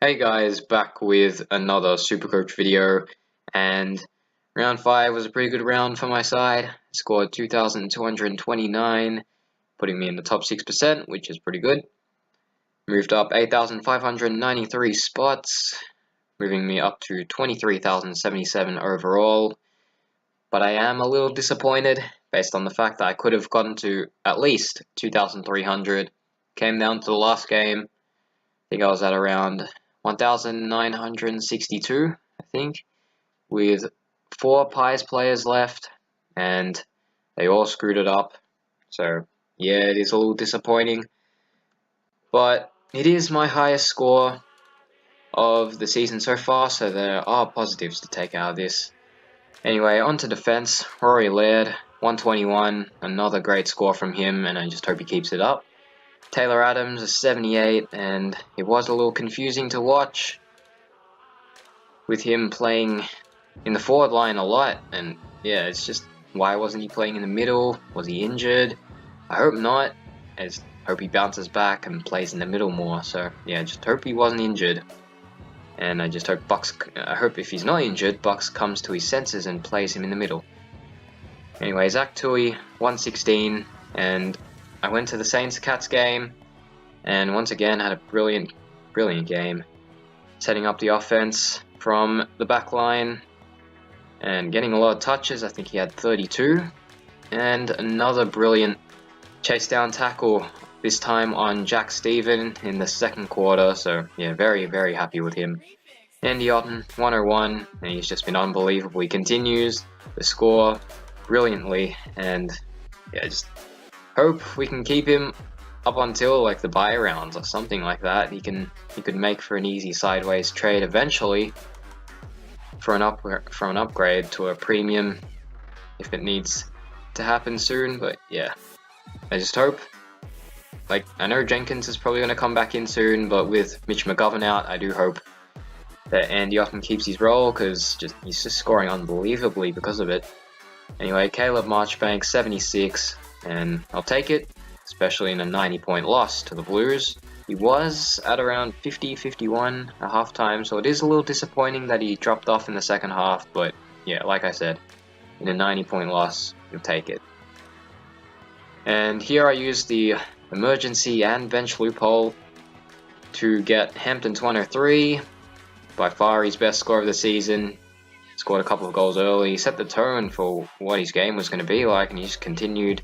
Hey guys, back with another SuperCoach video, and round 5 was a pretty good round for my side. I scored 2,229, putting me in the top 6%, which is pretty good. Moved up 8,593 spots, moving me up to 23,077 overall. But I am a little disappointed based on the fact that I could have gotten to at least 2,300. Came down to the last game. I think I was at around 1,962, I think, with 4 Pies players left, and they all screwed it up. So, yeah, it is a little disappointing. But it is my highest score of the season so far, so there are positives to take out of this. Anyway, on to defense. Rory Laird, 121, another great score from him, and I just hope he keeps it up. Taylor Adams, a 78, and it was a little confusing to watch with him playing in the forward line a lot, and yeah, it's just, why wasn't he playing in the middle? Was he injured? I hope not. I just hope he bounces back and plays in the middle more, so yeah, just hope he wasn't injured. And I just hope I hope if he's not injured, Bucks comes to his senses and plays him in the middle. Anyway, Zach Tui, 116, and I went to the Saints-Cats game, and once again had a brilliant game, setting up the offense from the back line and getting a lot of touches. I think he had 32, and another brilliant chase down tackle, this time on Jack Stephen in the second quarter. So yeah, very happy with him. Andy Otten, 101, and he's just been unbelievable. He continues to score brilliantly, and yeah, just hope we can keep him up until like the bye rounds or something like that. He could make for an easy sideways trade eventually for an upgrade to a premium if it needs to happen soon. But yeah, I just hope. Like, I know Jenkins is probably going to come back in soon, but with Mitch McGovern out, I do hope that Andy Otten keeps his role, because he's just scoring unbelievably because of it. Anyway, Caleb Marchbank, 76, and I'll take it, especially in a 90-point loss to the Blues. He was at around 50-51 at halftime, so it is a little disappointing that he dropped off in the second half, but yeah, like I said, in a 90-point loss, you'll take it. And here I used the emergency and bench loophole to get Hampton's 103, by far his best score of the season. Scored a couple of goals early, set the tone for what his game was going to be like, and he just continued.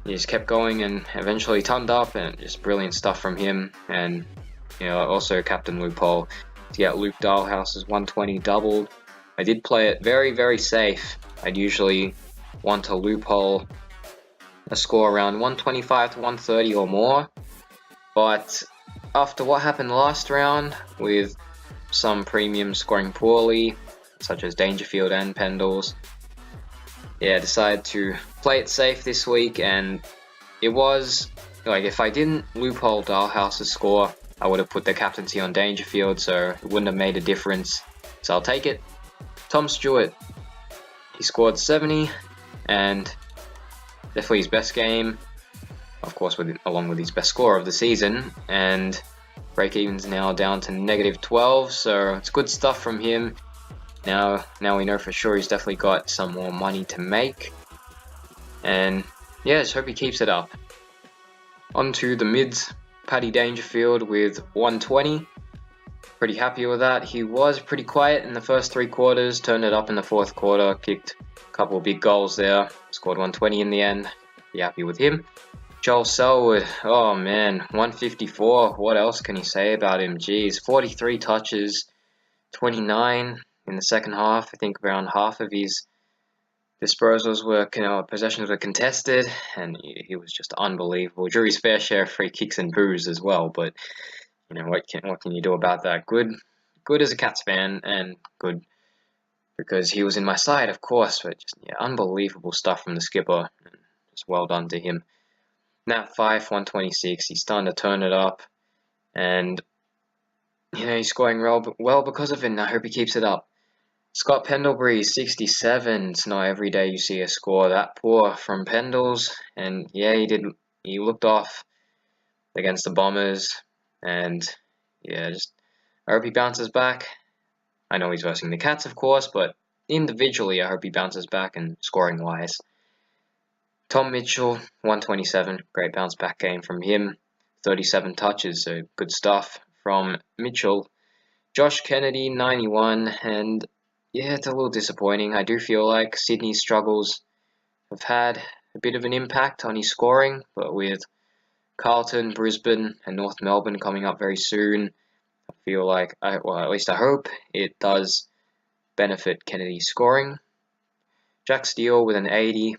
He just kept going and eventually turned up, and just brilliant stuff from him. And you know, also captain loophole to get Luke Dahlhouse's 120 doubled. I did play it very safe. I'd usually want to loophole a score around 125 to 130 or more, but after what happened last round with some premiums scoring poorly, such as Dangerfield and Pendles, yeah, I decided to play it safe this week. And it was like, if I didn't loophole Dahlhouse's score, I would have put the captaincy on Dangerfield, so it wouldn't have made a difference, so I'll take it. Tom Stewart, he scored 70, and definitely his best game, of course, along with his best score of the season, and break-even's now down to -12, so it's good stuff from him. Now we know for sure he's definitely got some more money to make, and yeah, just hope he keeps it up. On to the mids, Paddy Dangerfield with 120. Pretty happy with that. He was pretty quiet in the first 3 quarters, turned it up in the fourth quarter, kicked a couple of big goals there, scored 120 in the end. Be happy with him. Joel Selwood, oh man, 154. What else can you say about him? Geez, 43 touches, 29 in the second half. I think around half of his disposals were, possessions were contested, and he was just unbelievable. Drew his fair share of free kicks and boos as well, but you know, what can you do about that? Good as a Cats fan, and good because he was in my side, of course. But just yeah, unbelievable stuff from the skipper. Just well done to him. Nat Fife, 126. He's starting to turn it up, and you know, he's scoring well because of it, and I hope he keeps it up. Scott Pendlebury, 67. It's not every day you see a score that poor from Pendles, and yeah, he looked off against the Bombers, and yeah, just I hope he bounces back. I know he's versing the Cats, of course, but individually, I hope he bounces back and scoring-wise. Tom Mitchell, 127, great bounce-back game from him. 37 touches, so good stuff from Mitchell. Josh Kennedy, 91, and yeah, it's a little disappointing. I do feel like Sydney's struggles have had a bit of an impact on his scoring, but with Carlton, Brisbane, and North Melbourne coming up very soon, I feel like, well, at least I hope, it does benefit Kennedy's scoring. Jack Steele with an 80.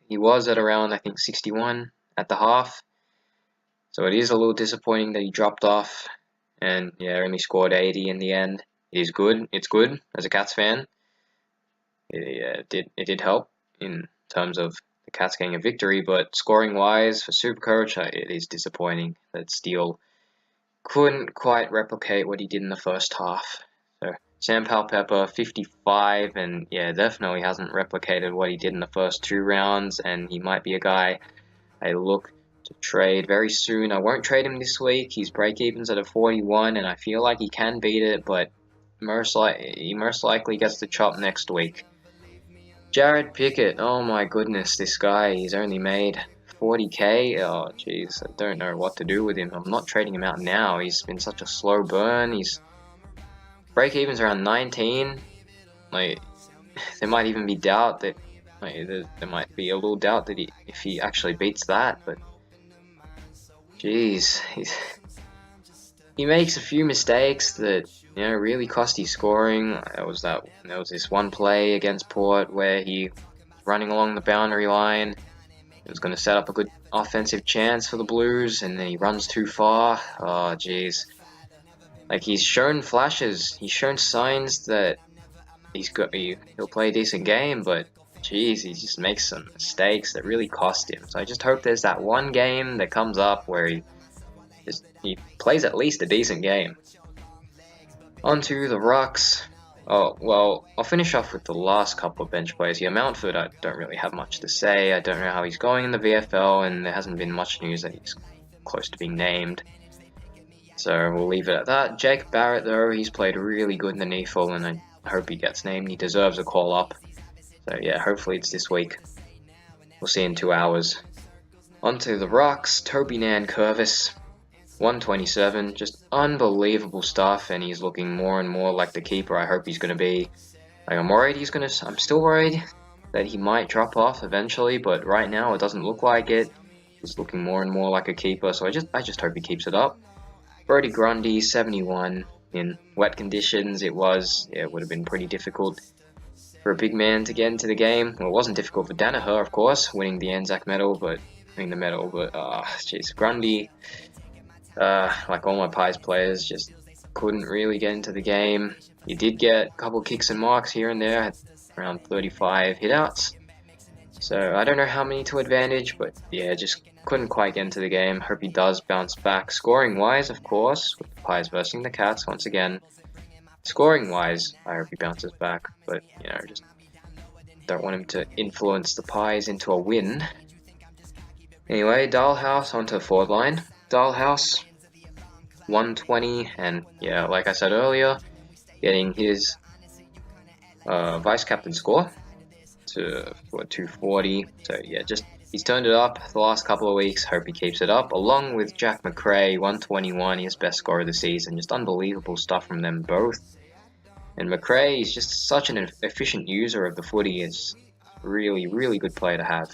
He was at around, I think, 61 at the half. So it is a little disappointing that he dropped off and yeah, only scored 80 in the end. It is good. It's good as a Cats fan. It did help in terms of the Cats getting a victory, but scoring wise for SuperCoach, it is disappointing that Steele couldn't quite replicate what he did in the first half. So Sam Powell-Pepper, 55, and yeah, definitely hasn't replicated what he did in the first 2 rounds, and he might be a guy I look to trade very soon. I won't trade him this week. His break-even's at a 41, and I feel like he can beat it, but he most likely gets the chop next week. Jared Pickett, oh my goodness, this guy, he's only made 40k. Oh jeez, I don't know what to do with him. I'm not trading him out now. He's been such a slow burn. His break-even's around 19. Like, there might even be doubt that, there might be a little doubt that if he actually beats that, but jeez, he makes a few mistakes that really cost his scoring. There was this one play against Port where he was running along the boundary line. He was going to set up a good offensive chance for the Blues, and then he runs too far. Oh jeez, like he's shown flashes, he's shown signs that he'll play a decent game, but jeez, he just makes some mistakes that really cost him. So I just hope there's that one game that comes up where he plays at least a decent game. Onto the rucks. Oh, well, I'll finish off with the last couple of bench players here. Mountford, I don't really have much to say. I don't know how he's going in the VFL, and there hasn't been much news that he's close to being named. So we'll leave it at that. Jake Barrett, though, he's played really good in the NEFL, and I hope he gets named. He deserves a call up. So yeah, hopefully it's this week. We'll see in 2 hours. Onto the rucks. Toby Nankervis, 127, just unbelievable stuff, and he's looking more and more like the keeper I hope he's going to be. Like, I'm still worried that he might drop off eventually, but right now it doesn't look like it. He's looking more and more like a keeper, so I just hope he keeps it up. Brody Grundy, 71. In wet conditions, it would have been pretty difficult for a big man to get into the game. Well, it wasn't difficult for Danaher, of course, winning the Anzac medal, but jeez, Grundy, like all my Pies players, just couldn't really get into the game. He did get a couple kicks and marks here and there, had around 35 hitouts. So I don't know how many to advantage, but yeah, just couldn't quite get into the game. Hope he does bounce back. Scoring-wise, of course, with the Pies versus the Cats once again. Scoring-wise, I hope he bounces back, but just don't want him to influence the Pies into a win. Anyway, Dalhouse onto the forward line. Dalhouse, 120, and yeah, like I said earlier, getting his vice-captain score to 240. So yeah, he's turned it up the last couple of weeks. Hope he keeps it up, along with Jack McRae, 121, his best score of the season. Just unbelievable stuff from them both. And McRae is just such an efficient user of the footy. It's really, really good player to have.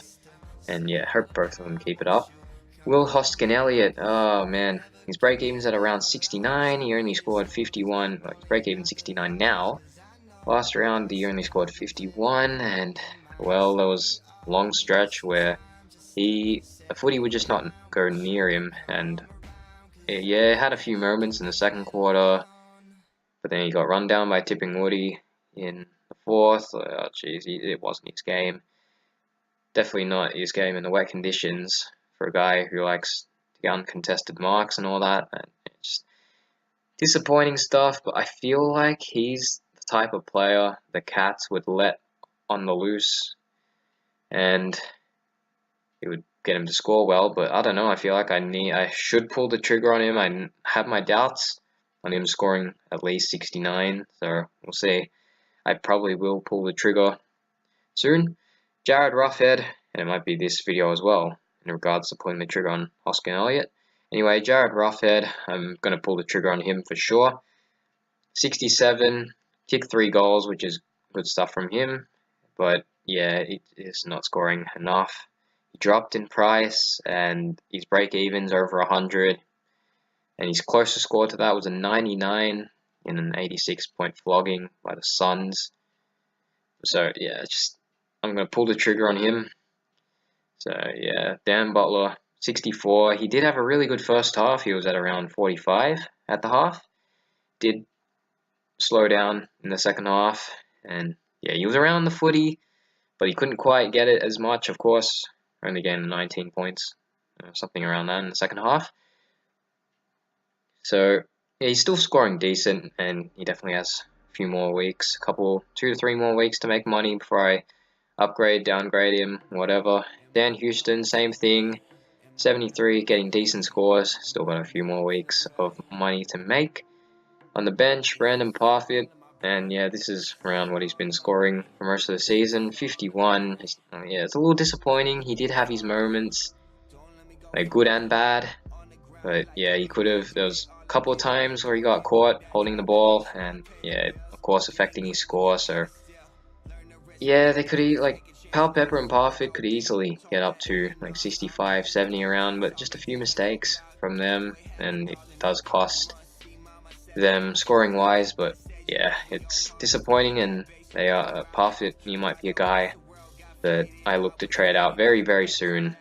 And yeah, hope both of them keep it up. Will Hoskin-Elliott, oh man, his break-even's at around 69. He only scored 51. Well, his break-even 69 now. Last round, he only scored 51, and well, there was a long stretch where the footy would just not go near him, and yeah, had a few moments in the second quarter, but then he got run down by Tipping Woody in the fourth. Oh jeez, it wasn't his game. Definitely not his game in the wet conditions for a guy who likes to get uncontested marks and all that. And it's just disappointing stuff, but I feel like he's the type of player the Cats would let on the loose, and it would get him to score well. But I don't know. I feel like I should pull the trigger on him. I have my doubts, on him scoring at least 69, so we'll see. I probably will pull the trigger soon. Jared Roughhead, and it might be this video as well, in regards to pulling the trigger on Hoskin Elliott. Anyway, Jared Roughhead, I'm going to pull the trigger on him for sure. 67, kicked 3 goals, which is good stuff from him, but yeah, it is not scoring enough. He dropped in price, and his break-even's over 100, and his closest score to that was a 99 in an 86-point flogging by the Suns. So yeah, I'm going to pull the trigger on him. So yeah, Dan Butler, 64. He did have a really good first half. He was at around 45 at the half. Did slow down in the second half, and yeah, he was around the footy, but he couldn't quite get it as much, of course. Only gained 19 points, something around that in the second half. So yeah, he's still scoring decent, and he definitely has a few more weeks, 2 to 3 more weeks to make money before I upgrade, downgrade him, whatever. Dan Houston, same thing, 73, getting decent scores, still got a few more weeks of money to make. On the bench, Brandon Parfitt, and yeah, this is around what he's been scoring for most of the season, 51. Yeah, it's a little disappointing. He did have his moments, like good and bad, but yeah, he could have. There was a couple of times where he got caught holding the ball, and yeah, of course, affecting his score. So yeah, they could like Pal Pepper and Parfitt could easily get up to like 65, 70 around, but just a few mistakes from them, and it does cost them scoring wise. But yeah, it's disappointing, and they are Parfitt. You might be a guy that I look to trade out very, very soon.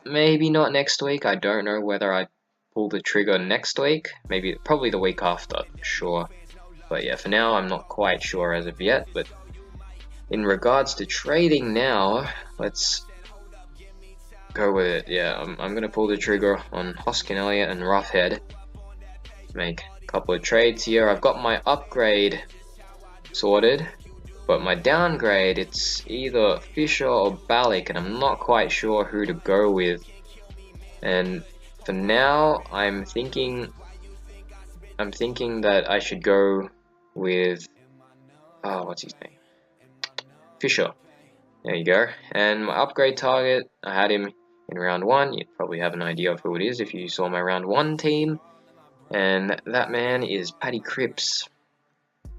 Maybe not next week. I don't know whether I pull the trigger next week. Probably the week after, sure. But yeah, for now I'm not quite sure as of yet. But in regards to trading now, let's go with it. Yeah, I'm gonna pull the trigger on Hoskin Elliott and Roughhead. Make a couple of trades here. I've got my upgrade sorted, but my downgrade, it's either Fisher or Balik, and I'm not quite sure who to go with. And for now, I'm thinking that I should go with what's his name? Fisher. There you go. And my upgrade target, I had him in round 1. You'd probably have an idea of who it is if you saw my round 1 team. And that man is Paddy Cripps.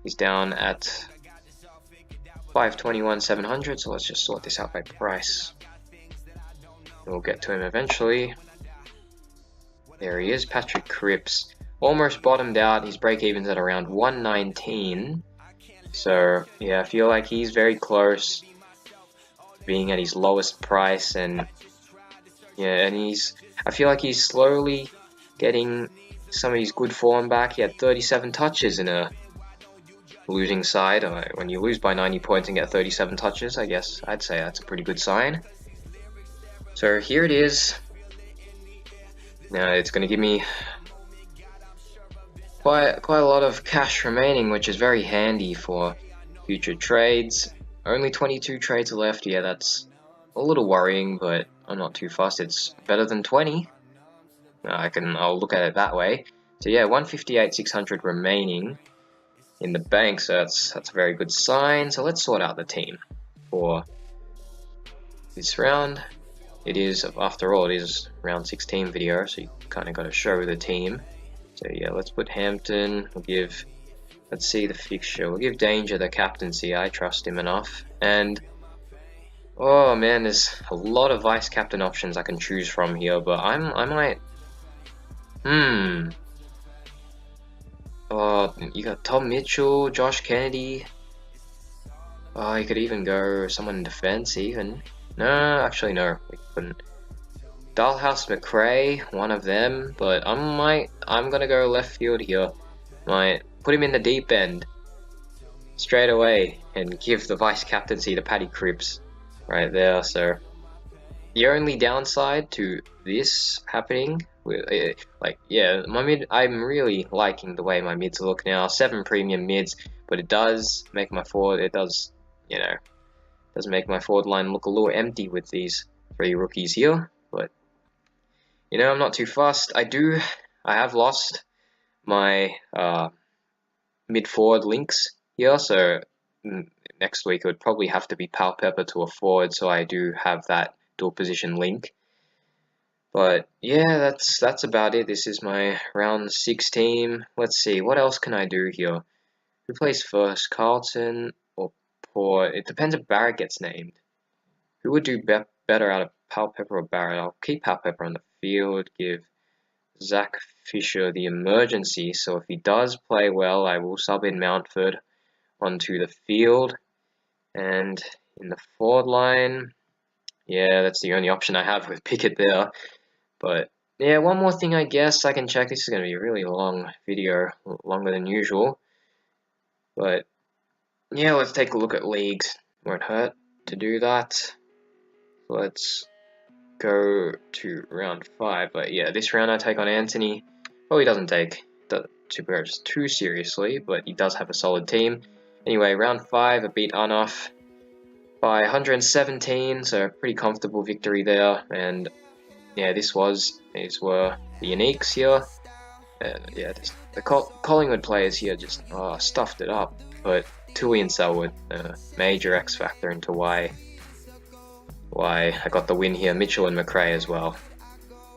He's down at 521,700, so let's just sort this out by price. We'll get to him eventually. There he is, Patrick Cripps. Almost bottomed out. His break-even's at around 119. So yeah, I feel like he's very close being at his lowest price, and yeah, and I feel like he's slowly getting some of his good form back. He had 37 touches in a losing side. When you lose by 90 points and get 37 touches, I guess I'd say that's a pretty good sign. So here it is. Now it's going to give me quite a lot of cash remaining, which is very handy for future trades. Only 22 trades left. Yeah, that's a little worrying, but I'm not too fussed. It's better than 20. I'll look at it that way. So yeah, 158,600 remaining in the bank, so that's a very good sign. So let's sort out the team for this round. It is, after all, it is round 16 video, so you kind of got to show the team. So yeah, let's put Hampton. Let's see the fixture. We'll give Danger the captaincy. I trust him enough. And oh man, there's a lot of vice captain options I can choose from here, but I might. Oh, you got Tom Mitchell, Josh Kennedy. Oh, you could even go someone in defense even. No, actually no, we couldn't. Dalhouse McRae, one of them, but I'm gonna go left field here. Might put him in the deep end straight away and give the vice captaincy to Paddy Cripps right there. So the only downside to this happening, like yeah, my mid, I'm really liking the way my mids look now. 7 premium mids, but it does make my forward, does make my forward line look a little empty with these 3 rookies here. But I'm not too fussed. I have lost my mid forward links here. So next week it would probably have to be Pepper to a forward, so I do have that dual position link. But yeah, that's about it. This is my round 6 team. Let's see, what else can I do here? Who plays first, Carlton or Port? It depends if Barrett gets named. Who would do better out of Pepper or Barrett? I'll keep Pepper on the field, give Zach Fisher the emergency, so if he does play well, I will sub in Mountford onto the field. And in the forward line, yeah, that's the only option I have with Pickett there. But yeah, one more thing I guess I can check. This is going to be a really long video, longer than usual. But yeah, let's take a look at leagues. Won't hurt to do that. Let's go to round 5. But yeah, this round I take on Anthony. Well, he doesn't take the SuperCoach too seriously, but he does have a solid team. Anyway, round 5, I beat Arnoff by 117, so pretty comfortable victory there. And yeah, these were the uniques here. Yeah, the Collingwood players here just stuffed it up. But Tui and Selwood, major X factor into why I got the win here. Mitchell and McRae as well.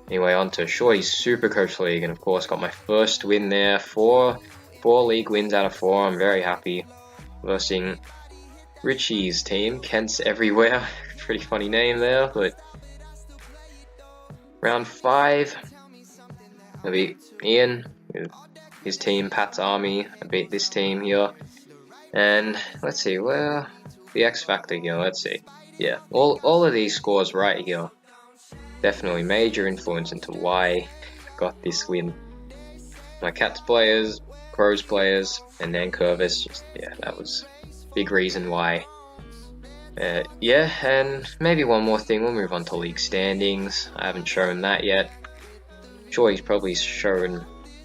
Anyway, on to Shorty's SuperCoach League, and of course got my first win there. Four league wins out of 4. I'm very happy. Versing Richie's team, Kent's Everywhere. Pretty funny name there, but round 5, I beat Ian with his team, Pat's Army. I beat this team here. And let's see, where the X factor here, let's see. Yeah, all of these scores right here, definitely major influence into why I got this win. My Cats players, Crows players, and Nankervis, just, yeah, that was big reason why. Yeah, and maybe one more thing, we'll move on to league standings. I haven't shown that yet. I'm sure he's probably shown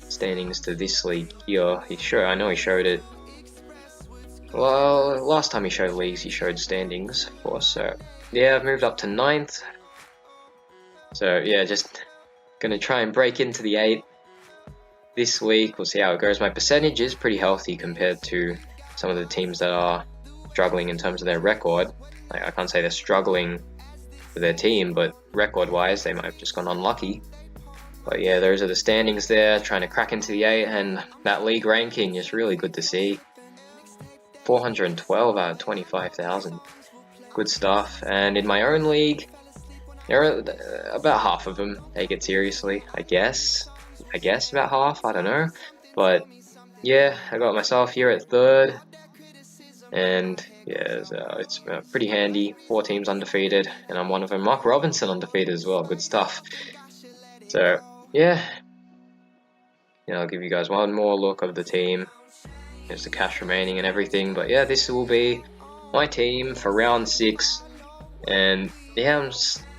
standings to this league here. I know he showed it. Well, last time he showed leagues, he showed standings for us. So yeah, I've moved up to 9th. So yeah, just gonna try and break into the 8 this week. We'll see how it goes. My percentage is pretty healthy compared to some of the teams that are struggling in terms of their record. I can't say they're struggling with their team, but record-wise, they might have just gone unlucky. But yeah, those are the standings there, trying to crack into the 8, and that league ranking is really good to see. 412 out of 25,000. Good stuff. And in my own league, there are about half of them take it seriously, I guess about half, I don't know. But yeah, I got myself here at 3rd. And yeah, it's pretty handy. 4 teams undefeated, and I'm one of them. Mark Robinson undefeated as well. Good stuff. So yeah, I'll give you guys one more look of the team. There's the cash remaining and everything. But yeah, this will be my team for round 6. And yeah,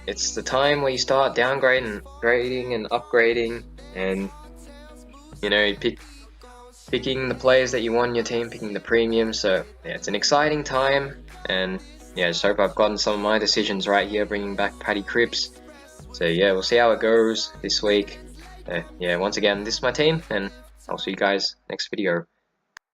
it's the time where you start downgrading, grading, and upgrading, and picking the players that you want in your team, picking the premium. So yeah, it's an exciting time, and yeah, just hope I've gotten some of my decisions right here, bringing back Paddy Cripps. So yeah, we'll see how it goes this week. Yeah, once again, this is my team, and I'll see you guys next video.